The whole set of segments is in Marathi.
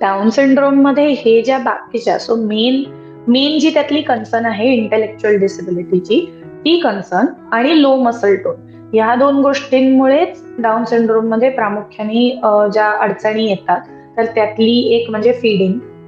डाऊन सिंड्रोम मध्ये हे ज्या बाकीच्या मेन मेन जी त्यातली कन्सर्न आहे इंटेलेक्च्युअल डिसेबिलिटीची, ती कन्सर्न आणि लो मसल टोन, ह्या दोन गोष्टींमुळेच डाऊन सिंड्रोम मध्ये प्रामुख्याने ज्या अडचणी येतात, तर त्यातली एक म्हणजे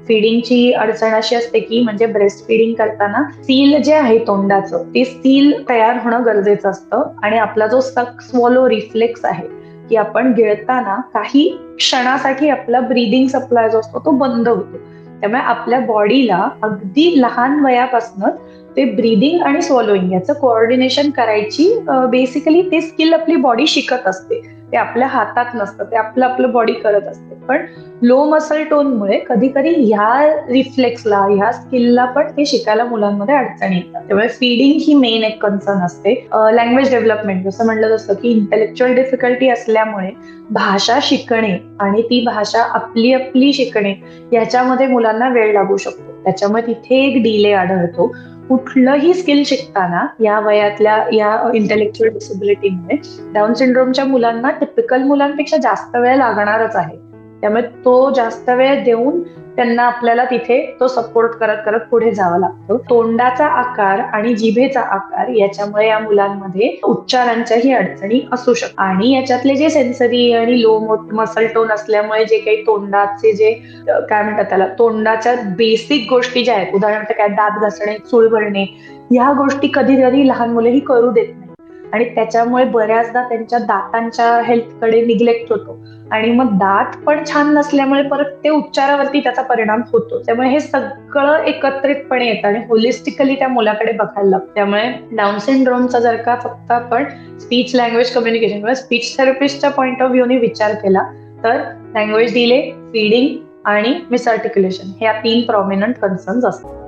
फिडिंगची अडचण अशी असते की म्हणजे ब्रेस्ट फिडिंग करताना सील जे आहे तोंडाचं, ते सील तयार होणं गरजेचं असतं आणि आपला जो सक स्वॉलो रिफ्लेक्स आहे की आपण गिळताना काही क्षणासाठी आपला ब्रीदिंग सप्लाय जो असतो तो बंद होतो. त्यामुळे आपल्या बॉडीला अगदी लहान वयापासून ते ब्रीदिंग आणि स्वॉलोइंग याचं कोऑर्डिनेशन करायची बेसिकली ते स्किल आपली बॉडी शिकत असते. ते आपल्या हातात नसतं, ते आपलं आपलं बॉडी करत असते. पण लो मसल टोनमुळे कधी कधी ह्या रिफ्लेक्सला, ह्या स्किलला पण ते शिकायला मुलांमध्ये अडचणी येतात. त्यामुळे फीडिंग ही मेन एक कन्सर्न असते. लँग्वेज डेव्हलपमेंट जसं म्हणलं जसं की इंटेलेक्च्युअल डिफिकल्टी असल्यामुळे भाषा शिकणे आणि ती भाषा आपली आपली शिकणे याच्यामध्ये मुलांना वेळ लागू शकतो. त्याच्यामुळे तिथे एक डिले आढळतो. कुठलंही स्किल शिकताना या वयातल्या या इंटेलेक्च्युअल डिसेबिलिटीमुळे डाऊन सिंड्रोमच्या मुलांना टिपिकल मुलांपेक्षा जास्त वेळ लागणारच आहे. त्यामुळे तो जास्त वेळ देऊन त्यांना आपल्याला तिथे तो सपोर्ट करत करत पुढे जावं लागतं. तोंडाचा आकार आणि जिभेचा आकार याच्यामुळे या मुलांमध्ये उच्चारांच्याही अडचणी असू शकतात. आणि याच्यातले जे सेन्सरी आणि लो मसल टोन असल्यामुळे जे काही तोंडाचे जे काय म्हणतात त्याला, तोंडाच्या बेसिक गोष्टी ज्या आहेत, उदाहरणार्थ काय दात घासणे, चूळ भरणे, ह्या गोष्टी कधी कधी लहान मुलेही करू देत नाही आणि त्याच्यामुळे बऱ्याचदा त्यांच्या दातांच्या हेल्थकडे निग्लेक्ट होतो आणि मग दात पण छान नसल्यामुळे परत ते उच्चारावरती त्याचा परिणाम होतो. त्यामुळे हे सगळं एकत्रितपणे येतं आणि होलिस्टिकली त्या मुलाकडे बघायला लागतं. त्यामुळे डाऊन सिंड्रोमचा जर का फक्त आपण स्पीच लँग्वेज कम्युनिकेशन किंवा स्पीच थेरपिस्टच्या पॉईंट ऑफ व्ह्यूने विचार केला तर लँग्वेज डिले, फीडिंग आणि मिसआर्टिक्युलेशन ह्या 3 प्रॉमिनंट कन्सर्न्स असतात.